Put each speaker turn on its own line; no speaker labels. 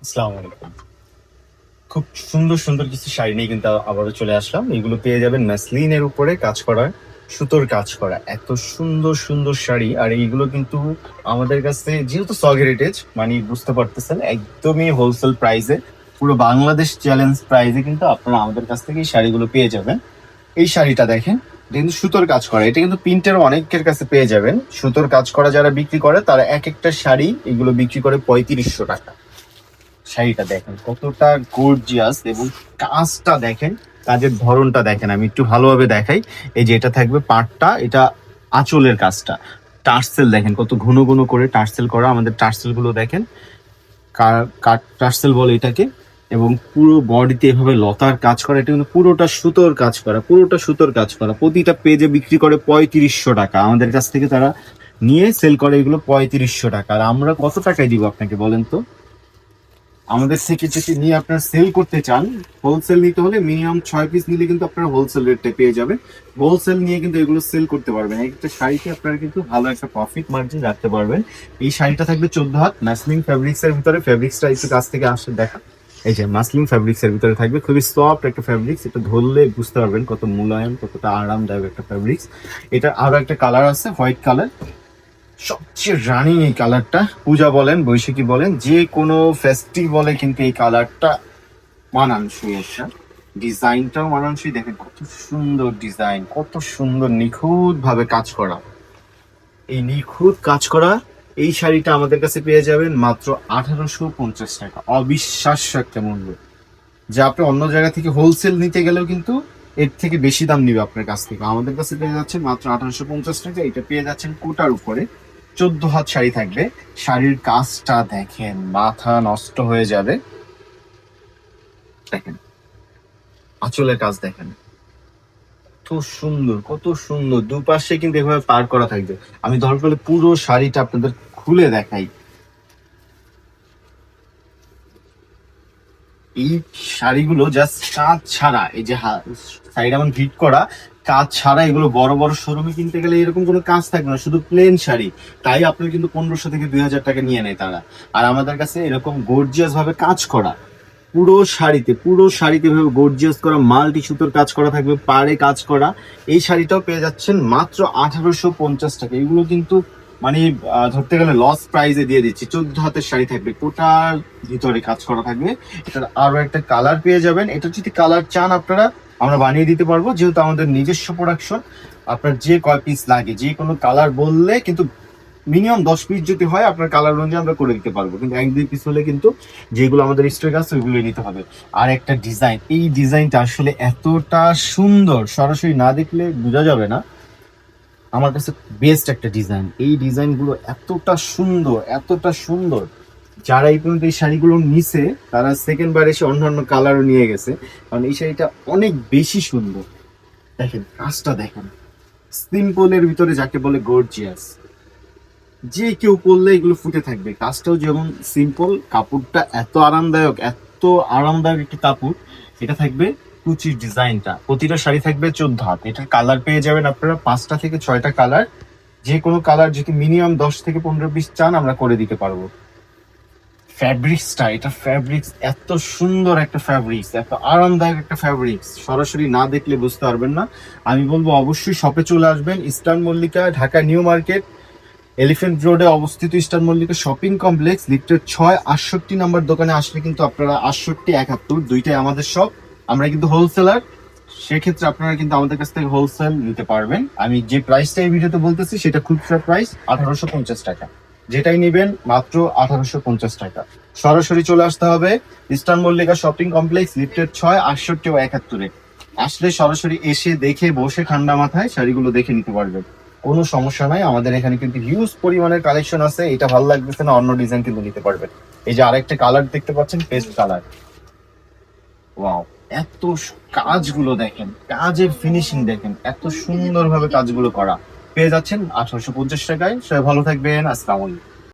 আসসালামু আলাইকুম। খুব সুন্দর সুন্দর কিছু শাড়ি নিয়ে কিন্তু আবারও চলে আসলাম। এগুলো পেয়ে যাবেন ম্যাসলিনের উপরে কাজ করা, সুতোর কাজ করা। এত সুন্দর সুন্দর শাড়ি, আর এইগুলো কিন্তু আমাদের কাছে যেহেতু সগ হেরিটেজ মানে বুঝতে পারতেছেন, একদমই হোলসেল প্রাইসে, পুরো বাংলাদেশ চ্যালেঞ্জ প্রাইসে কিন্তু আপনারা আমাদের কাছ থেকে এই শাড়িগুলো পেয়ে যাবেন। এই শাড়িটা দেখেন, এটা কিন্তু সুতোর কাজ করা। এটা কিন্তু প্রিন্টের অনেকের কাছে পেয়ে যাবেন। সুতোর কাজ করা যারা বিক্রি করে তারা এক একটা শাড়ি এগুলো বিক্রি করে 3500 টাকা। শাড়িটা দেখেন কতটা গর্জিয়াস, এবং কাজটা দেখেন, কাজের ধরনটা দেখেন। আমি একটু ভালোভাবে দেখাই। এই যে এটা থাকবে পাটটা, এটা আঁচলের কাজটা। টার্সেল দেখেন কত ঘন ঘন করে টার্সেল করা, আমাদের টার্সেল গুলো দেখেন, কাট টার্সেল বলে এটাকে। এবং পুরো বডিতে এভাবে লতার কাজ করা, এটা কিন্তু পুরোটা সুতোর কাজ করা, পুরোটা সুতোর কাজ করা। প্রতিটা পেজে বিক্রি করে 3500 টাকা। আমাদের কাছ থেকে তারা নিয়ে সেল করে এগুলো 3500 টাকা। আর আমরা কত টাকায় দিব আপনাকে বলেন তো? আমাদের থেকে যদি নিয়ে আপনারা সেল করতে চান, হোলসেল নিতে হলে মিনিমাম 6 পিস নিলে কিন্তু আপনারা হোলসেল রেটে পেয়ে যাবেন। হোলসেল নিয়ে কিন্তু এগুলো সেল করতে পারবেন। একটা শাড়িতে আপনারা কিন্তু ভালো একটা প্রফিট মার্জিন রাখতে পারবেন। এই শাড়িটা থাকবে 14 হাত মাসলিন ফ্যাব্রিক্স এর ভিতরে। ফ্যাব্রিক্সটা একটু কাছ থেকে আসে দেখা। এই যে মাসলিন ফ্যাব্রিক্স এর ভিতরে থাকবে, খুবই সফট একটা ফ্যাব্রিক্স। এটা ধরলে বুঝতে পারবেন কত মুলায়ম, কতটা আরামদায়ক একটা ফ্যাব্রিক্স। এটা আরো একটা কালার আছে, হোয়াইট কালার। সবচেয়ে রানিং এই কালারটা। পূজা বলেন, বৈশাখী বলেন, যে কোনো ফেস্টিভ্যালে কিন্তু এই কালারটা মানানসই। একটা ডিজাইনটাও মানানসই। দেখেন কত সুন্দর ডিজাইন, কত সুন্দর নিখুঁত ভাবে কাজ করা। এই নিখুঁত কাজ করা এই শাড়িটা আমাদের কাছে পেয়ে যাবেন মাত্র 1850 টাকা। অবিশ্বাস্য একটা মূল্য, যা আপনি অন্য জায়গা থেকে হোলসেল নিতে গেলেও কিন্তু এর থেকে বেশি দাম নিবে আপনার কাছ থেকে। আমাদের কাছে পেয়ে যাচ্ছেন মাত্র 1850 টাকা। এটা পেয়ে যাচ্ছেন কোটার উপরে। 14 হাত শাড়ি থাকবে। শাড়ির কাজটা দেখেন, মাথা নষ্ট হয়ে যাবে। দেখেন আঁচলের কাজ দেখেন, কত সুন্দর, কত সুন্দর। দুপাশে কিন্তু এভাবে পার করা থাকবে। আমি দরকার হলে পুরো শাড়িটা আপনাদের খুলে দেখাই। এই শাড়িগুলো জাস্ট কাজ ছাড়া, এই যে সাইড এমন ভিট করা, কাজ ছাড়া এগুলো বড় বড় শোরুমে কিনতে গেলে এরকম কোনো কাজ থাকবে না, শুধু প্লেন শাড়ি। তাই আপনার কিন্তু 1500 থেকে 2000 টাকা নিয়ে নেয় তারা। আর আমাদের কাছে এরকম গর্জিয়াস ভাবে কাজ করা, পুরো শাড়িতে ভাবে গর্জিয়াস করা মাল্টি সুতোর কাজ করা থাকবে, পাড়ে কাজ করা। এই শাড়িটাও পেয়ে যাচ্ছেন মাত্র 1850 টাকা। এগুলো কিন্তু মানে ধরতে গেলে লস প্রাইজে দিয়ে দিচ্ছি। 14 হাতের শাড়ি থাকবে, কোটার ভিতরে কাজ করা থাকবে। এটার আরো একটা কালার পেয়ে যাবেন। এটা যদি কালার চান আপনারা, আমরা বানিয়ে দিতে পারবো, যেহেতু আমাদের নিজস্ব প্রোডাকশন। আপনার যে কয় পিস লাগে, যে কোনো কালার বললে কিন্তু মিনিমাম 10 পিস যদি হয় আপনার কালার অনুযায়ী আমরা করে দিতে পারবো। কিন্তু 1-2 পিস হলে কিন্তু যেগুলো আমাদের স্টক আছে ওইগুলো নিতে হবে। আর একটা ডিজাইন, এই ডিজাইনটা আসলে এতটা সুন্দর, সরাসরি না দেখলে বোঝা যাবে না। আমার কাছে বেস্ট একটা ডিজাইন। এই ডিজাইনগুলো এতটা সুন্দর, এতটা সুন্দর, যারা এই পর্যন্ত এই শাড়িগুলো নিছে তারা সেকেন্ড বার এসে অন্যান্য কালারও নিয়ে গেছে, কারণ এই শাড়িটা অনেক বেশি সুন্দর। দেখেন কাজটা দেখেন, সিম্পলের ভিতরে যাকে বলে গর্জিয়াস। যে কেউ পরলে এগুলো ফুটে থাকবে। কাজটাও যেমন সিম্পল, কাপড়টা এত আরামদায়ক, এত আরামদায়ক একটি কাপড়। এটা থাকবে কুচির ডিজাইনটা। প্রতিটা শাড়ি থাকবে 14 হাত। এটার কালার পেয়ে যাবেন আপনারা 5টা থেকে 6টা কালার। যে কোনো কালার যদি মিনিমাম 10 থেকে 15 পিস চান আমরা করে দিতে পারবো। ফ্যাব্রিক্সটা, এটা ফ্যাব্রিক্স এত সুন্দর একটা ফ্যাব্রিক্স, এত আরামদায়ক একটা ফ্যাব্রিক্স, সরাসরি না দেখলে বুঝতে পারবেন না। আমি বলবো অবশ্যই শপে চলে আসবেন। Eastern Mallika, Dhaka new market, elephant রোডে অবস্থিত ইস্টার্ন মল্লিকা শপিং কমপ্লেক্স, লিফটের 6 68 নাম্বার দোকানে আসলে কিন্তু আপনারা 68 71 দুইটাই আমাদের শপ। আমরা কিন্তু হোলসেলার, সেক্ষেত্রে আপনারা কিন্তু আমাদের কাছ থেকে হোলসেল নিতে পারবেন। আমি যে প্রাইসটা এই ভিডিওতে বলতেছি সেটা খুচরা প্রাইস 1850 টাকা। যেটাই নেবেন মাত্র 1850 টাকা। সরাসরি চলে আসতে হবে ইস্টার্ন মল্লিকা শপিং কমপ্লেক্স, লিফটের 6 68 ও 71-এ। আসলে সরাসরি এসে দেখে বসে ঠান্ডা মাথায় শাড়িগুলো দেখে নিতে পারবেন, কোনো সমস্যা নাই। আমাদের এখানে কিন্তু হিউজ পরিমাণের কালেকশন আছে। এটা ভালো লাগতেছে না, অন্য ডিজাইন কিন্তু নিতে পারবেন। এই যে আরেকটা কালার দেখতে পাচ্ছেন, পেস্ট কালার। ওয়াও, এত কাজগুলো দেখেন, কাজের ফিনিশিং দেখেন, এত সুন্দরভাবে কাজগুলো করা। পেয়ে যাচ্ছেন 1850 টাকায়। সবাই ভালো থাকবেন। আসসালামু আলাইকুম।